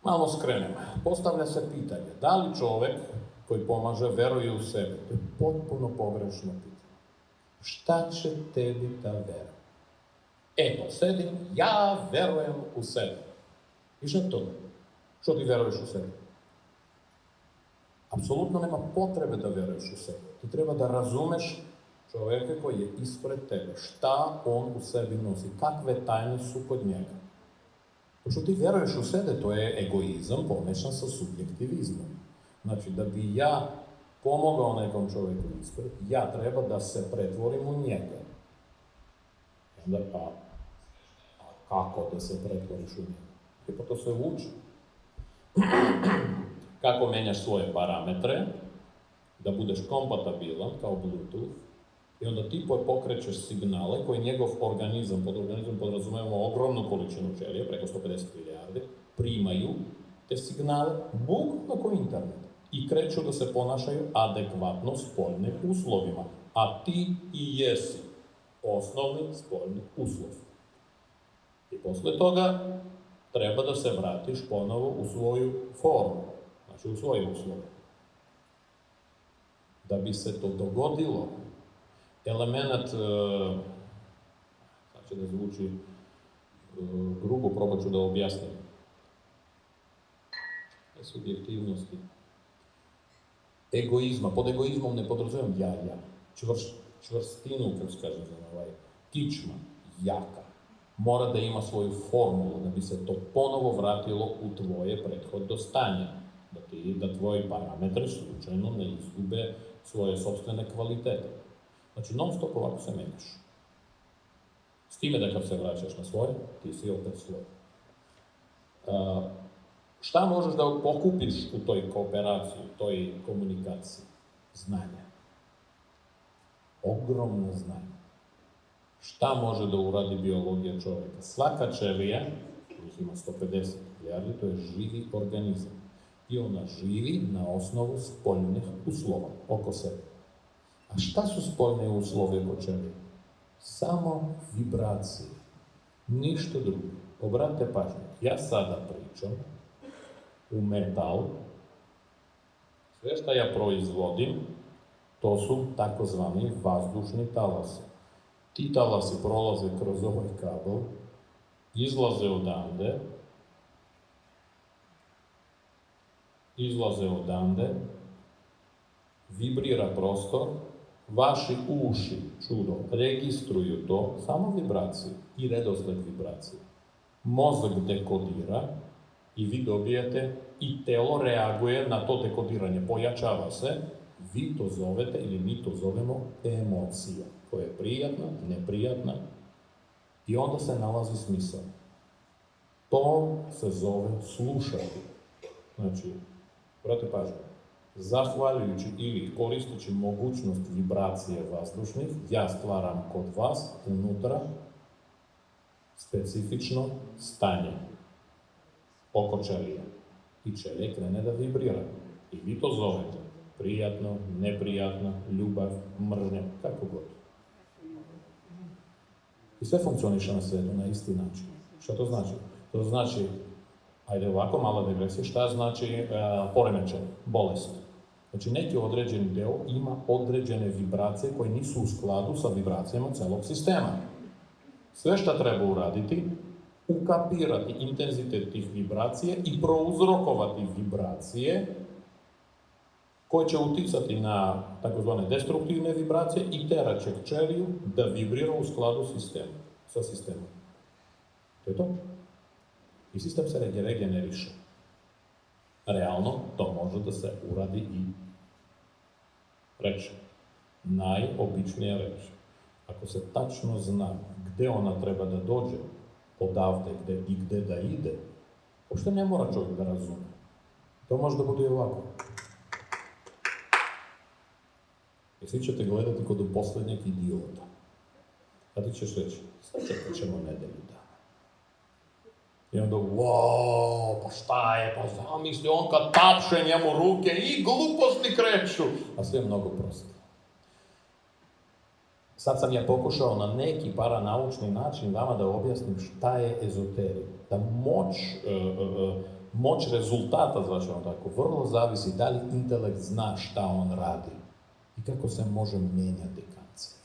Malo skrenem. Postavlja se pitanje, da li čovek koji pomaže veruje u sebe? To je potpuno pogrešno pitanje. Šta će tebi ta vera? Eto, sedim, ja verujem u sebe. I šta to? Što ti veruješ u sebe? Apsolutno nema potrebe da veruješ u sebe. Ti treba da razumeš čoveka koji je ispred tebe. Šta on u sebi nosi? Kakve tajne su kod njega? Pošto ti veruješ u sebe, to je egoizam pomešan sa subjektivizmom. Znači, da bi ja pomogao nekom čoveku ispred, ja treba da se pretvorim u njega. Onda, a kako da se pretvoriš u njega? I pa to se uči. Kako menjaš svoje parametre, da budeš kompatibilan kao Bluetooth, i onda ti pokrećeš signale koje njegov organizam, pod organizmom podrazumevamo ogromnu količinu ćelija, preko 150 milijardi, primaju te signale bukvalno kao internet i kreću da se ponašaju adekvatno spoljnim uslovima, a ti i jesi osnovni spoljni uslov. I posle toga treba da se vratiš ponovo u svoju formu, znači u svoje uslove. Da bi se to dogodilo, element, sad će da zvuči grubo, probat ću da objasnim, subjektivnosti, egoizma, pod egoizmom ne podrazumijem ja, čvrstinu, kako se kaže, kičma, jaka, mora da ima svoju formulu, da bi se to ponovo vratilo u tvoje prethodno stanje, da tvoji parametri slučajno ne izgube svoje sopstvene kvalitete. Znači, non stop ovako se menjaš. S time da kad se vraćaš na svoje, ti si opet svoj. Šta možeš da pokupiš u toj kooperaciji, u toj komunikaciji? Znanje. Ogromno znanje. Šta može da uradi biologija čoveka? Svaka ćelija, kojih ima 150 milijardi, to je živi organizam. I ona živi na osnovu spoljnih uslova oko sebe. A šta su spoljne uslove oko ćelije? Samo vibracije. Ništa drugo. Obratite pažnju, ja sada pričam u metal, sve što ja proizvodim, to su takozvani vazdušni talasi. Ti talasi prolaze kroz ovaj kabel, izlaze odande, vibrira prostor, vaši uši, čudo, registruju to, samo vibracije i redosled vibracije. Mozak dekodira i vi dobijete i telo reaguje na to dekodiranje, pojačava se, vi to zovete ili mi to zovemo emocija, koja je prijatna, neprijatna i onda se nalazi smisao. To se zove slušati. Znači, brate pažnje, zahvaljujući ili koristeći mogućnost vibracije vazdušnih, ja stvaram kod vas unutra specifično stanje oko ćelija. I ćelije krene da vibrira. I vi to zovete prijatno, neprijatno, ljubav, mržnja, kako god. I sve funkcioniše na svijetu na isti način. Šta to znači? To znači, ajde ovako, mala digresija, šta znači poremećaj, bolest? Znači, neki određeni deo ima određene vibracije koje nisu u skladu sa vibracijama celog sistema. Sve šta treba uraditi, ukapirati intenzitet tih vibracije i prouzrokovati vibracije koje će uticati na takozvane destruktivne vibracije i teraće ćeliju da vibrira u skladu sa sistemom. To je to. I sistem se regeneriše. Realno, to može da se uradi i reč. Najobičnija reč. Ako se tačno zna gde ona treba da dođe, odavde i gde da ide, uopšte ne mora čovjek da razume. To može da bude i ovako. I svi ćete gledati kod poslednjeg idiota. A ti ćeš reći, sad čekat ćemo nedelju dana. I onda, wow, pa šta je, pa zamisli, on kad tapše njemu ruke i gluposti kreću. A sve je mnogo prosto. Sad sam ja pokušao na neki paranaučni način vama da objasnim šta je ezoterija. Da moć moć rezultata, zvaćemo tako, vrlo zavisi da li intelekt zna šta on radi i kako se može menjati kancer.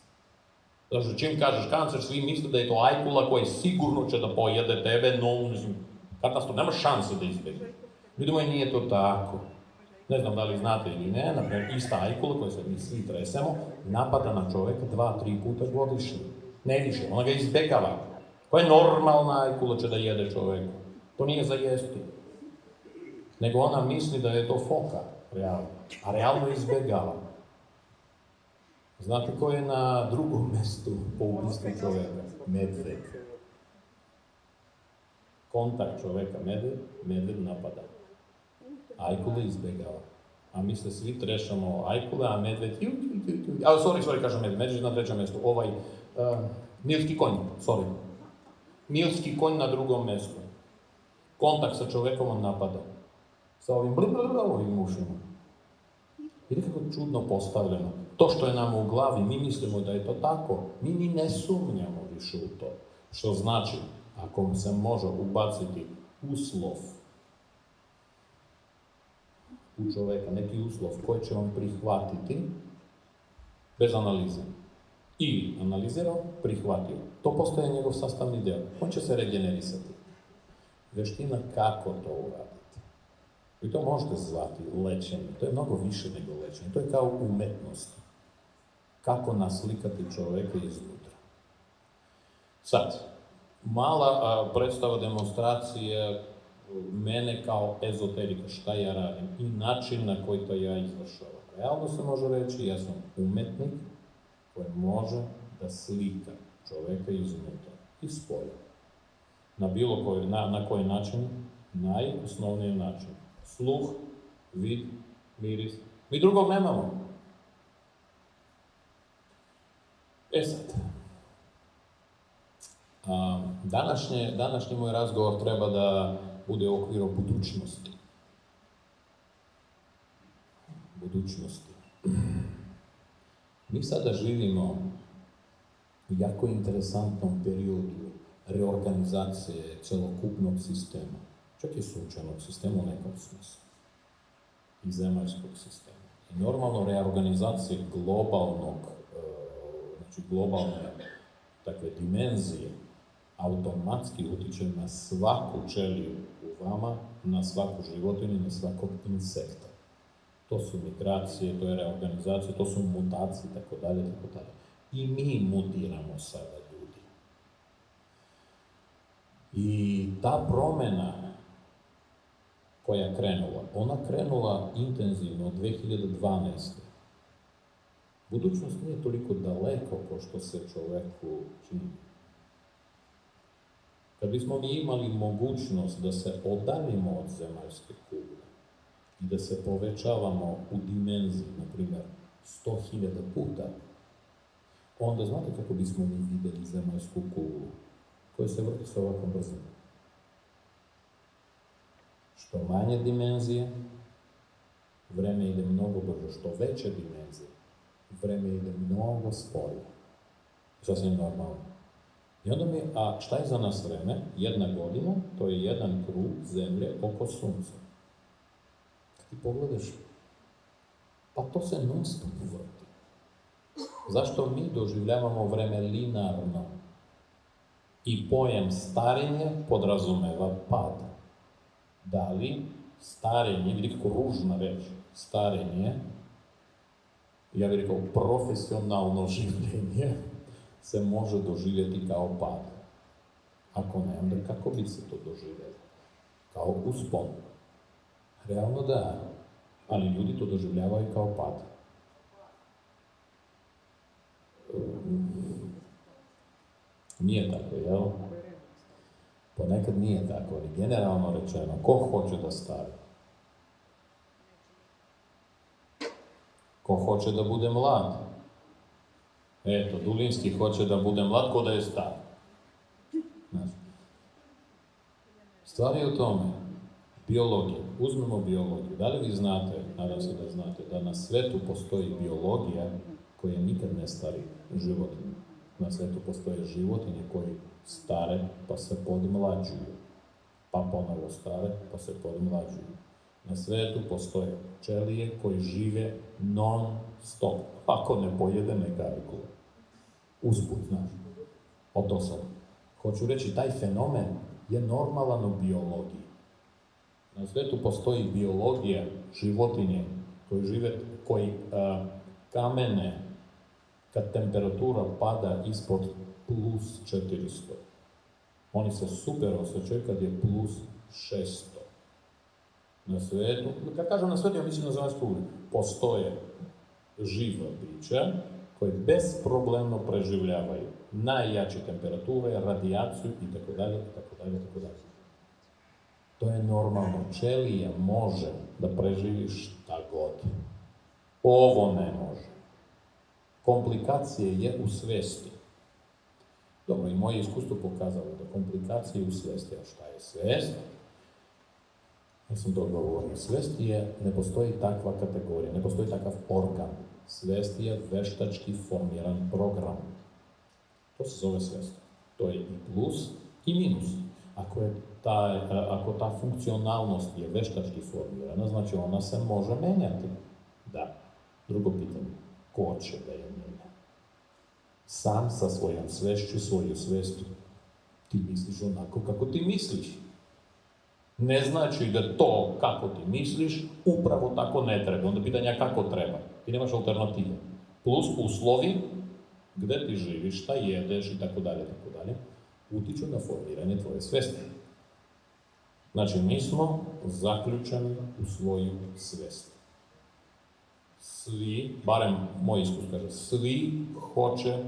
Znači, čim kažeš kancer, svi misle da je to ajkula koja sigurno će da pojede tebe, no, mislim, katastrof, nema šanse da izbjegne. Vidimo i nije to tako. Ne znam da li znate ili ne, naprimjer, ista ajkula koja se mi svi tresemo, napada na čovjeka 2-3 puta godišnje. Ne više, ona ga izbjegava. Koja je normalna ajkula će da jede čovjeka? To nije za jesti. Nego ona misli da je to foka, realno. A realno izbjegava. Znate ko je na drugom mjestu po ubistvu čovjeka? Medved. Kontakt čovjeka, medved napada. Ajkule izbjegava. A mi se svi trešamo ajkule, a medved... kažem medved na trećem mjestu. Nilski konj, Nilski konj na drugom mjestu. Kontakt sa čovjekom on napada. Sa ovim ušima. Vidite kako čudno postavljeno. To što je nama u glavi, mi mislimo da je to tako. Mi ni ne sumnjamo više u to. Što znači, ako se može ubaciti uslov u čovjeka, neki uslov koji će on prihvatiti bez analize. Ili analizirao, prihvatio. To postaje njegov sastavni dio. On će se regenerisati. Veština kako to uraditi. I to možete zvati lečenje. To je mnogo više nego lečenje. To je kao umetnost. Kako naslikati čovjeka iznutra. Sad, mala predstava demonstracije mene kao ezoterika, šta ja radim i način na koji to ja izvršavam. Realno se može reći, ja sam umetnik koji može da slika čovjeka iznutra, iz polja. Na koji način? Najosnovniji način. Sluh, vid, miris. Mi drugog nemamo. Sad. Današnji moj razgovor treba da bude u okviru budućnosti. Mi sada živimo u jako interesantnom periodu reorganizacije celokupnog sistema, čak i sunčanog sistema u nekom smislu, i zemaljskog sistema. I normalno reorganizacije globalne takve dimenzije automatski utiče na svaku ćeliju u vama, na svaku životinju, na svakog insekta. To su migracije, to je reorganizacija, to su mutacije, tako dalje. I mi mutiramo sada, ljudi. I ta promjena koja je krenula, ona krenula intenzivno od 2012. Budućnost nije toliko daleko kao što se čovjeku čini. Kad bismo mi imali mogućnost da se odaljimo od zemaljske kugle i da se povećavamo u dimenziji, na primjer, 100.000 puta, onda znate kako bismo mi vidjeli zemaljsku kuglu koja se vrti s ovakvom brzinom. Što manje dimenzije, vreme ide mnogo brže. Što veće dimenzije, vreme ide mnogo sporije. Sasvim normalno. I onda a šta je za nas vreme? 1 godina, to je 1 krug zemlje oko sunca. Kad ti pogledaš, pa to se non stop vrti. Zašto mi doživljavamo vreme linearno? I pojem starenje podrazumeva pad. Da li starenje, vidi kako ružna reč, starenje, ja bih rekao profesionalno življenje, se može doživjeti kao pad. Ako ne, onda kako bi se to doživjelo? Kao uspon. Realno da, ali ljudi to doživljavaju kao pad. Nije tako, jel? Ponekad nije tako, ali generalno rečeno, ko hoće da stari? Ko hoće da bude mlad? Eto, Dulinski hoće da bude mlad, ko da je star. Stvar je u tome, biologija, uzmemo biologiju. Da li vi znate, nadam se da znate, da na svetu postoji biologija koja nikad ne stari životinje. Na svetu postoje životinje koji stare pa se podmlađuju. pa ponovo stare, pa se podmlađuju. Na svetu postoje ćelije koji žive non-stop. Ako ne pojede, ne karikuje. Usput, znaš. O to sad. Hoću reći, taj fenomen je normalan u biologiji. Na svetu postoji biologija životinje koji kamene, kad temperatura pada ispod plus 400. Oni se super osjećaju kad je plus 600. Na svetu, kad kažem na svetu, ja mislim na zemaljskoj kugli, postoje živa bića koje bezproblemno preživljavaju najjače temperature, radijaciju itd. To je normalno. Ćelija može da preživi šta god. Ovo ne može. Komplikacije je u svesti. Dobro, i moje iskustvo pokazalo da komplikacije je u svesti. A šta je svest? Ja sam to govorio. Svest je, ne postoji takva kategorija, ne postoji takav organ. Svest je veštački formiran program. To se zove svest. To je i plus i minus. Ako ta funkcionalnost je veštački formirana, znači ona se može menjati. Da. Drugo pitanje, ko će da je menja? Sam sa svojom svešću, svoju svestu, ti misliš onako kako ti misliš. Ne znači da to kako ti misliš upravo tako ne treba. Onda pitanja kako treba. Ti nemaš alternative. Plus uslovi gde ti živiš, šta jedeš i tako dalje, utiču na formiranje tvoje svesti. Znači, mi smo zaključani u svoju svest. Svi, barem moj iskus kaže, svi hoće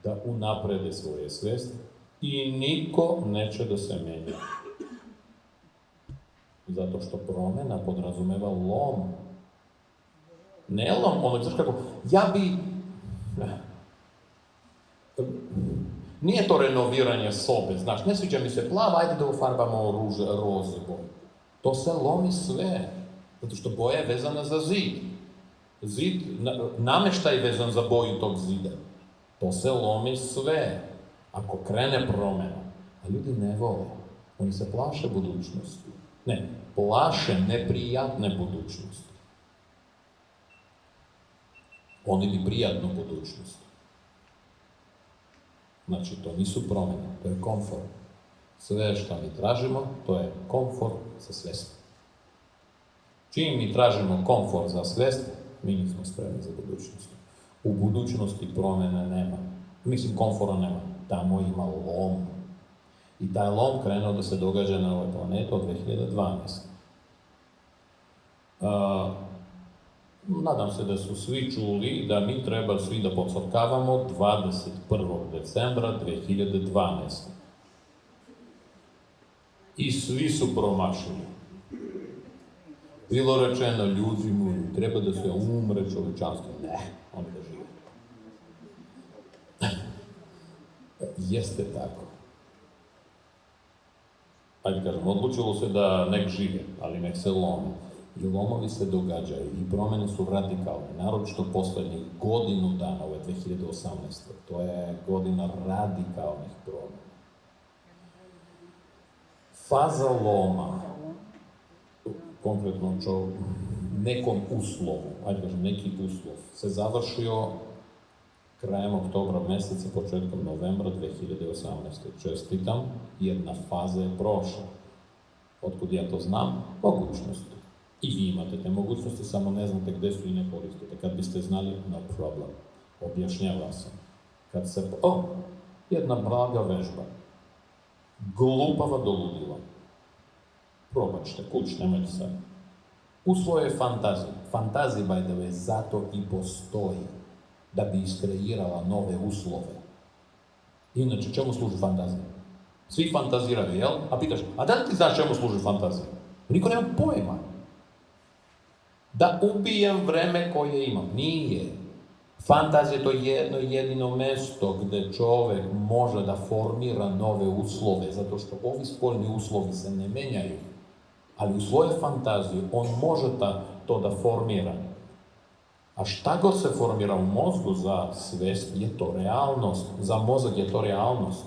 da unaprede svoje svesti i niko neće da se menja. Zato što promena podrazumeva lom. Ne lom, ono, znaš kako, nije to renoviranje sobe, znaš, ne sviđa mi se plava, ajde da ufarbamo roze boje. To se lomi sve, zato što boja je vezana za zid. Zid, nameštaj je vezan za boju tog zida. To se lomi sve, ako krene promena. A ljudi ne vole, oni se plaše budućnosti. Ne, plaše neprijatne budućnosti. Oni bi prijatnu budućnost. Znači, to nisu promjene, to je komfort. Sve što mi tražimo, to je komfort za svest. Čim mi tražimo komfort za svest, mi nismo spremni za budućnost. U budućnosti promjene nema. Mislim, komfora nema. Tamo ima lom. I taj lom krenuo da se događa na ovoj planeti od 2012. Nadam se da su svi čuli da mi treba svi da pocrkavamo 21. decembra 2012. I svi su promašili. Bilo rečeno, ljudi moji, treba da se umre čovečanstvo. Ne, oni da žive. Jeste tako. Ajde kažem, odlučilo se da nek žive, ali nek se lome. I lomovi se događaju i promene su radikalne, naročito poslednjih godinu dana, ovo je 2018. To je godina radikalnih promena. Faza loma, konkretno nekom uslovu, ajde kažem, neki uslov, se završio krajem oktobra meseca, početkom novembra 2018. Čestitam, jedna faza je prošla. Otkud ja to znam? Mogućnosti. I vi imate te mogućnosti, samo ne znate gde su i ne koristite. Kad biste znali, no problem. Objašnjava sam. Kad se... jedna blaga vežba. Glupava do ludila. Probačte, kuć, nemojte sad. U svojoj fantaziji. Fantazija, by the way, zato i postoji. Da bi iskreirala nove uslove. Inače, čemu služi fantazija? Svi fantaziraju, jel? A pitaš, a da li ti znaš čemu služi fantazija? Niko nema pojma. Da ubijem vreme koje imam. Nije. Fantazija je to jedno jedino mesto gde čovek može da formira nove uslove, zato što ovi spoljni uslovi se ne menjaju. Ali u svojoj fantaziji on može to da formira. A šta god se formira u mozgu za svest je to realnost. Za mozak je to realnost.